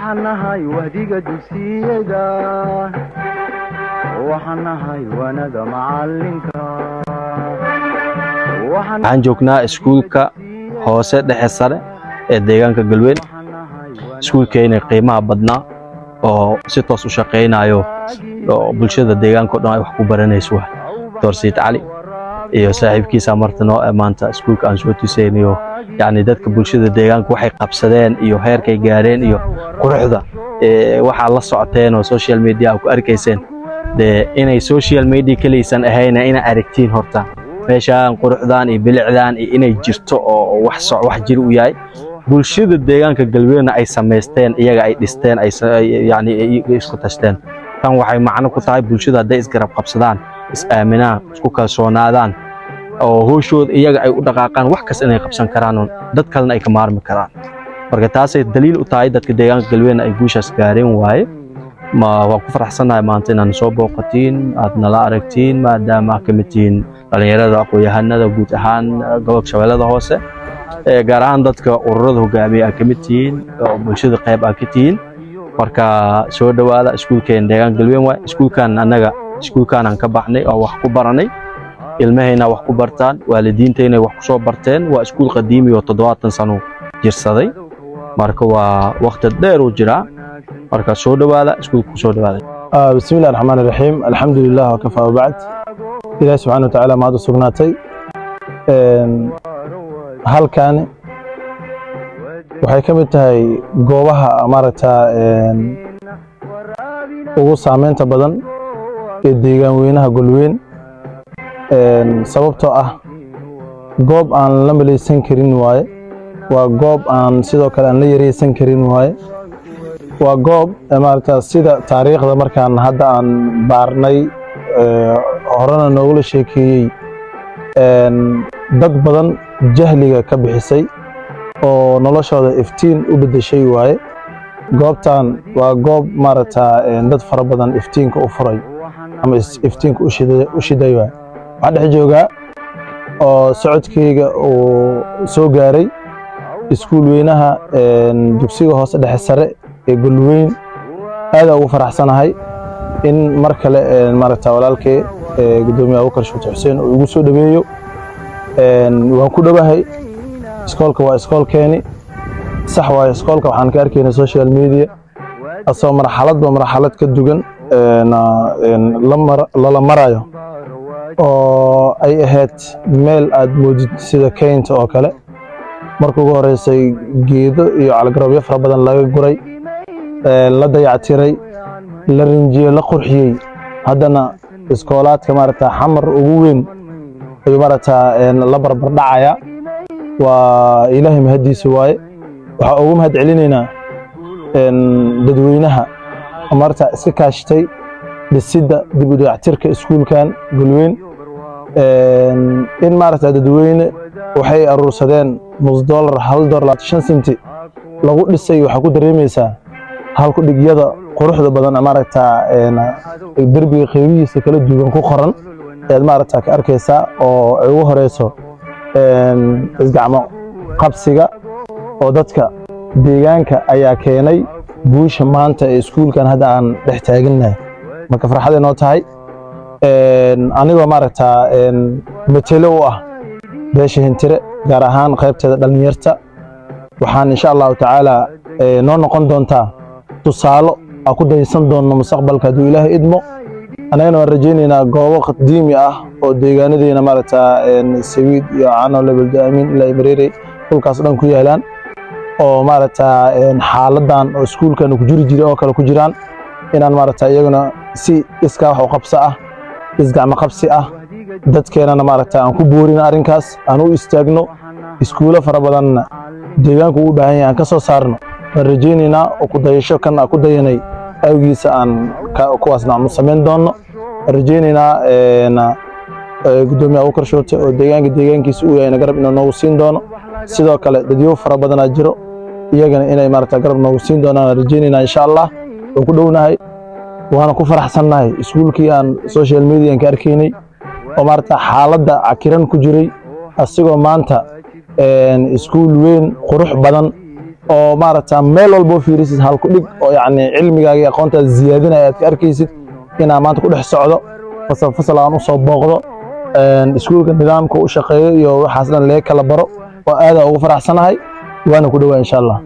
وحنهاي وهديك دوسيدا وحنهاي وندا معلمك waxaan joognaa iskuulka hoose dhexe sare ee deegaanka Galweyn iskuulkeena qiimaha badnaa oo si toos u shaqeynayo oo bulshada deegaanka oo dhan ay wax ku baranayso Dr. Said Ali iyo saaxiibkiisa martano maanta iskuulka aan soo tusaynayo yani dadka bulshada deegaanka waxay qabsadeen iyo heerkay gaareen iyo quruxda waxa la socoteen oo social media ku arkayseen inay social media kaliisan ahayna ina aragtiin horta meeshaan quruxdaan iyo bilicdaan inay jirto oo wax jir u yahay bulshada deegaanka Galweyn ay sameysteen iyaga ay dhisteen ay yani isku tashteen tan waxay macno ku tahay bulshada haday isgarab qabsadaan is aaminaan isku kalsoonaadaan oo hooshooda iyaga ay u dhaqaaqaan wax kasta inay qabsan karaan dad kalena ay ka maarmi karaan marka taas ay daliil u tahay dadka deegaanka Galweyn ay guushaas gaareen waaye ma waa ku faraxsanahay maanta inaan soo booqatiin aad nala aragtiin maadaama kamitiin dhalinyarada aqoon-yahanada guud ahaan gobolka Shabeellada Hoose gaar ahaan dadka ururada hogaamiya kamitiin oo bulshada qayb ah ka tihiin marka soo dhawaada iskuulkeen deegaanka Galweyn waa iskuulkan anaga iskuulkan aan ka baxnay oo wax ku baranay ilmahayna wax ku bartaan waalidiintayna wax ku soo barteen waa iskuul qadiimi oo 70 sano jirsaday marka waa waqti dheer u jira marka soo dhawaada iskuulku soo dhawaada bismillaahir rahmaanir rahiim alxamdulillaah wa kafaa wa ba'd ilaahay subhanahu wa ta'ala maad sugnaatay halkan waxay ka mid tahay goobaha amarta ugu saameynta badan ee deegaan weynaha Galweyn sababtoo ah goob aan la maleysan karin waaye waa goob aan sidoo kale aan la yareysan karin waaye waa goob amarta sida taariikhda markaan hadda aan baarnay horena noogu sheekeeyay dad badan jahliga ka bixisay oo noloshooda iftiin u bedeshay waaye goobtan waa goob marata dad fara badan iftiinka u furay ama iftiinka u shiday waaye waxa dhex jooga oo socodkayga oo soo gaaray iskuul weynaha dugsiga hoose dhexe sare ee Galweyn aad ugu faraxsanahay in mar kale marata walaalkay gudoomiyaha Abubakar Shuute Xuseen oo ugu soo dhaweeyo waan ku dhawahay iskoolka waa iskoolkeeni sax waa iskoolka waxaan ka arkaynaa social media asoo marxalad ka dugan la marayo oo ay ahayd meel aad moodid sida keynta oo kale markii ugu horeysay geedo iyo calgarabyo fara badan laga guray la dayactiray la rinjiyay la qurxiyay haddana iskoolaadka marata xamar ugu weyn ay marata la barbar dhacaya waa ilaahay mahadiisa waaye waxa ugu mahad celinaynaa dadweynaha marta iska kaashtay dhisidda dib u dayactirka iskuulkan Galweyn in marata dadweyne waxay aruursadeen $1 $1.5 senti lagu dhisay waxa ku dareemaysaa halku dhigyada quruxda badan marata darbiga qeybihiisa kala duwan ku qoran ee marata ka arkaysaa oo ay ugu horeyso isgacmo qabsiga oo dadka deegaanka ayaa keenay guusha maanta ee iskuulkan hadda aan dhex taaganahay marka farxad inoo tahay anigoo marata matalo u ah beesha hintire gaar ahaan qaybteeda dhalinyarta waxaan insha Allah taala noo noqon doontaa tusaalo aan ku daysan doono mustaqbalka hadduu Ilaahay idmo anagana waan rajaynaynaa goobo qadiimi ah oo deegaanadeena marata Sawiid iyo Cano level Daamin ilaa Mareere dhulkaas dhan ku yaalaan oo marata xaaladan oo iskuulkan ku jiri jiray oo kale ku jiraan inaan marata iyaguna si iska wax u qabso ah isgacmo qabsi ah dadkeenana marata aan ku boorina arinkaas aan u istaagno iskuulo fara badan deegaanku u baahan yahay aan ka soo saarno rajaynaynaa oo ku dayasho kan ku dayanay awgiisa aan kuwaasna aan sameyn doono rajaynaynaa gudoomiyaha Abubakar Shuute oo deegaankiisa uu yahay garab inuu noogu siin doono sidoo kale dadyo fara badan jiro iyagana inay marata garab noogu siin doonaan rajaynaynaa insha Allah oo ku dhownahay waana ku faraxsanahay iskuulkii aan social media ka arkaynay oo marata xaaladda cakiran ku jiray asigoo maanta iskuul weyn qurux badan oo maaragta meel walba fiirisid hal ku dhig oo yacni cilmigaaga iyo aqoontaada ziyaadinaya aad ka arkaysid inaan maanta ku dhex socdo fasal aan u soo booqdo iskuulka nidaamka u shaqeeyo iyo waxaas dhan lee kala baro oo aad ugu faraxsanahay waana ku dhawaa insha Allah